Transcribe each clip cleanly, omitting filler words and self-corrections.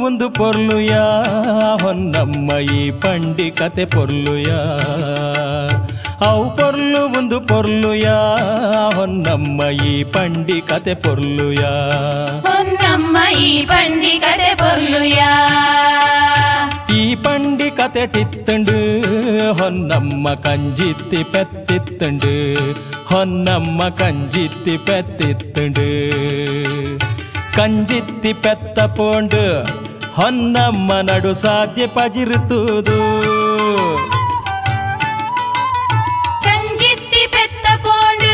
ಒಂದು ಪೊರ್ಲುಯಾ ಹೊನ್ನಮ್ಮ ಈ ಪಂಡಿ ಕತೆ ಪೊರ್ಲುಯಾ ಅವು ಪೊರ್ಲು ಒಂದು ಪೊರ್ಲುಯಾ ಹೊನ್ನಮ್ಮ ಈ ಪಂಡಿ ಕತೆ ಪೊರ್ಲುಯಾ ಹೊನ್ನಮ್ಮ ಈ ಪಂಡಿ ಕತೆ ಪೊರ್ಲುಯಾ ಈ ಪಂಡಿ ಕತೆ ಟಿತ್ತಂಡು ಹೊನ್ನಮ್ಮ ಕಂಜಿತ್ತಿ ಪೆತ್ತಿತ್ತಂಡು ಹೊನ್ನಮ್ಮ ಕಂಜಿತ್ತಿ ಪೆತ್ತಿತ್ತಂಡು ಕಂಜಿತ್ತಿ ಪೆತ್ತ ಪೋಂಡು ಹೊನ್ನಮ್ಮ ನಡು ಸಾಧ್ಯ ಪಜಿರುತ್ತುದು ಕಂಜಿತ್ತಿ ಪೆತ್ತ ಪೋಂಡು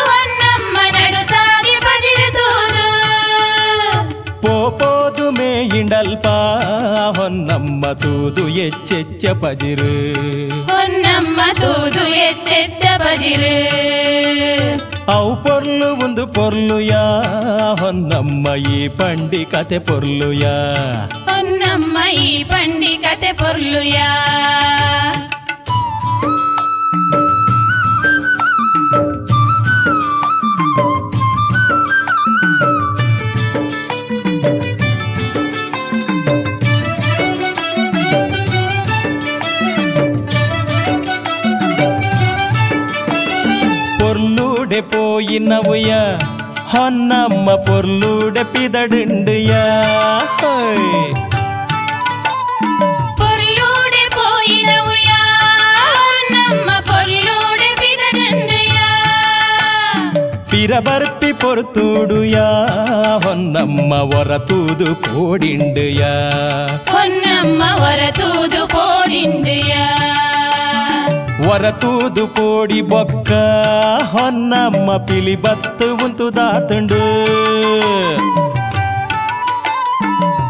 ಹೊನ್ನಮ್ಮ ನಡು ಸಾಧ್ಯ ಪಜಿರುತ್ತುದು ಪೋಪೋದು ಮೇಯಿಂಡಲ್ಪ ಹೊನ್ನಮ್ಮ ತೂದು ಎಚ್ಚೆಚ್ಚ ಪಜಿರು ಹೊನ್ನಮ್ಮ ತೂದು ಎಚ್ಚೆಚ್ಚ ಪಜಿರು ಅವು ಪೊರ್ಲು ಒಂದು ಪೊರ್ಲುಯಾ ಹೊನ್ನಮ್ಮ ಈ ಪಂಡಿ ಕತೆ ಪೊರ್ಲುಯಾ ಹೊನ್ನಮ್ಮ ಈ ಪಂಡಿ ಕತೆ ಪೊರ್ಲುಯಾ పొర్లుడే పోయినవుయా హొన్నమ్మ పొర్లుడే పిదడుండుయా పొర్లుడే పోయినవుయా హొన్నమ్మ పొర్లుడే పిదడుండుయా పిరబర్పి పొర్తుడుయా హొన్నమ్మ వరతూదు పోడిండుయా హొన్నమ్మ వరతూదు పోడిండుయా వరతూదు పోడి బొక్క ಹೊನ್ನಮ್ಮ పిలిబత్తు ఉంతు దాతుండు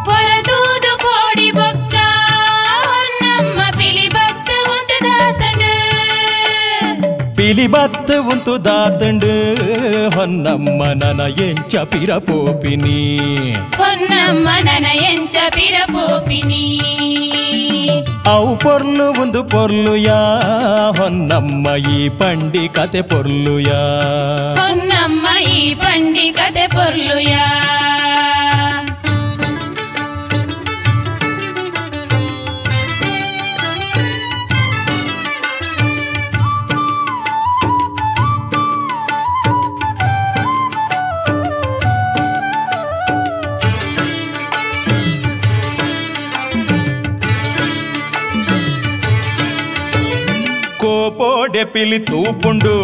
వరతూదు పోడి బొక్క ಹೊನ್ನಮ್ಮ పిలిబత్తు ఉంతు దాతుండు పిలిబత్తు ఉంతు దాతుండు ಹೊನ್ನಮ್ಮ నన ఎంచ పిరపోపిని ಹೊನ್ನಮ್ಮ ನನ ಎಂಚ ಪಿರಪೋಪಿನಿ ಅವು ಪೊರ್ಲು ಒಂದು ಪೊರ್ಲುಯಾ ಹೊನ್ನಮ್ಮ ಈ ಪಂಡಿ ಕತೆ ಪೊರ್ಲುಯಾ ಹೊನ್ನಮ್ಮ ಈ ಪಂಡಿ ಕತೆ ಪೊರ್ಲುಯಾ ಕೋಪೋಡೆ ಪಿಲಿ ತೂಪುಂಡು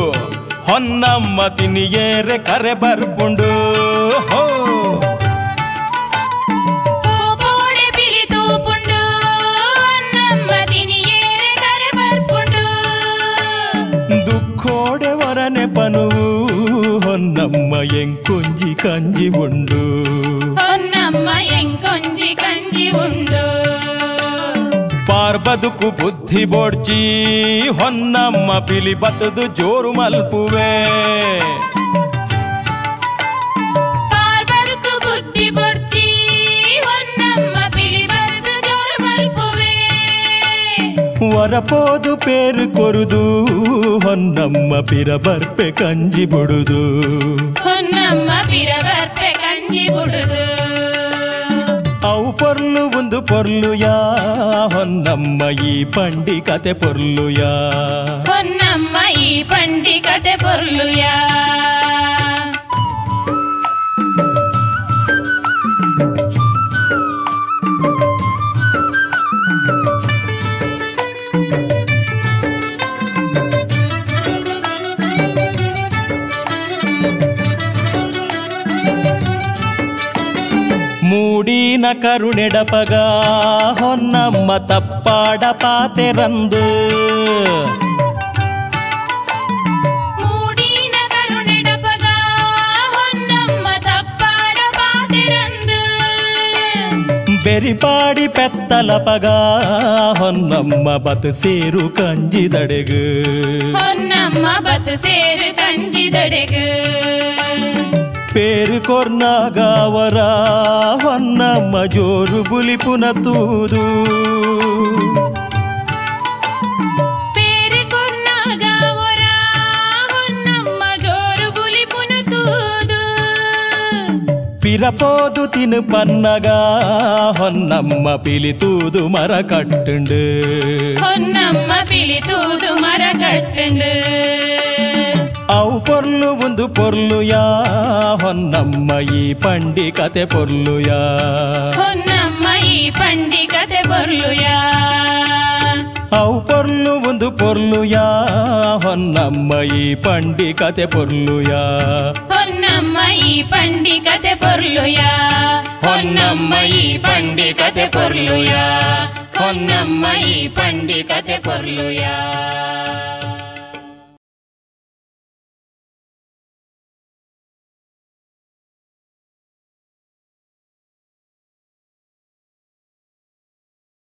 ಹೊನ್ನಮ್ಮ ತಿನಿಯೇರೆ ಕರೆ ಬರ್ಪುಂಡು ಹೋ ಕೋಪೋಡೆ ಪಿಲಿ ತೂಪುಂಡು ಹೊನ್ನಮ್ಮ ತಿನಿಯೇರೆ ಕರೆ ಬರ್ಪುಂಡು ದುಃಖೋಡೆ ವರನೆ ಪನುವು ಹೊನ್ನಮ್ಮ ಎಂಕೊಂಜಿ ಕಂಜಿ ಉಂಡು ಹೊನ್ನಮ್ಮ ಎಂಕೊಂಜಿ ಕಂಜಿ ಉಂಡು ಪಾರ್ಬದುಕು ಬುದ್ಧಿ ಬೋಡ್ಚಿ ಹೊನ್ನಮ್ಮ ಪಿಲಿ ಬತ್ತದು ಜೋರು ಮಲ್ಪುವೆ ಪಾರ್ಬದುಕು ಬುದ್ಧಿ ಬೋಡ್ಚಿ ಹೊನ್ನಮ್ಮ ಪಿಲಿ ಬತ್ತು ಜೋರು ಮಲ್ಪುವೆ ವರಪೋದು ಪೇರು ಕೊರುದು ಹೊನ್ನಮ್ಮ ಪಿರ ಬರ್ಪೆ ಕಂಜಿ ಬುಡುದು ಹೊನ್ನಮ್ಮ ಪಿರ ಬರ್ಪೆ ಕಂಜಿ ಬುಡುದು ಅವು ಪೊರ್ಲು ಒಂದು ಪೊರ್ಲುಯಾ ಹೊನ್ನಮ್ಮ ಈ ಪಂಡಿ ಕತೆ ಪೊರ್ಲುಯಾ ಹೊನ್ನಮ್ಮ ಈ ಪಂಡಿ ಕತೆ ಪೊರ್ಲುಯಾ ಮೂಡಿನ ಕರುಣೆಡಪಗ ಹೊನ್ನಮ್ಮ ತಪ್ಪಾಡ ಪಾತೆರಂದು ಮೂಡಿನ ಕರುಣೆಡಪಗ ಹೊನ್ನಮ್ಮ ತಪ್ಪಾಡ ಪಾತೆರಂದು ಬೆರಿಪಾಡಿ ಪೆತ್ತಲಪಗ ಹೊನ್ನಮ್ಮ ಬತ್ ಸೇರು ಕಂಜಿದಡೆಗು ಹೊನ್ನಮ್ಮ ಬತ್ ಸೇರು ಕಂಜಿದಡೆಗು పేరు కొర్నాగావర ಹೊನ್ನಮ್ಮ ಜೋರು ಬುಲಿಪುನ ತೂದು పేరు కొర్నాగావర ಹೊನ್ನಮ್ಮ ಜೋರು ಬುಲಿಪುನ ತೂದು పిర போது தினு பன்னகா ಹೊನ್ನಮ್ಮ பிலித்தூது மர கட்டுண்டு ಹೊನ್ನಮ್ಮ ಪಿಲಿತೂದು ಮರ ಕಟ್ಟುಂಡು ಅವು ಪೊರ್ಲು ಒಂದು ಪೊರ್ಲುಯಾ ಹೊನ್ನಮ್ಮ ಈ ಪಂಡಿ ಕತೆ ಪೊರ್ಲುಯಾ ಹೊನ್ನಮ್ಮ ಈ ಪಂಡಿ ಕತೆ ಪೊರ್ಲುಯಾ ಅವು ಪೊರ್ಲು ಒಂದು ಪೊರ್ಲುಯಾ ಹೊನ್ನಮ್ಮ ಈ ಪಂಡಿ ಕತೆ ಪೊರ್ಲುಯಾ ಹೊನ್ನಮ್ಮ ಈ ಪಂಡಿ ಕತೆ ಪೊರ್ಲುಯಾ ಹೊನ್ನಮ್ಮ ಈ ಪಂಡಿ ಕತೆ ಪೊರ್ಲುಯಾ ಹೊನ್ನಮ್ಮ ಈ ಪಂಡಿ ಕತೆ ಪೊರ್ಲುಯಾ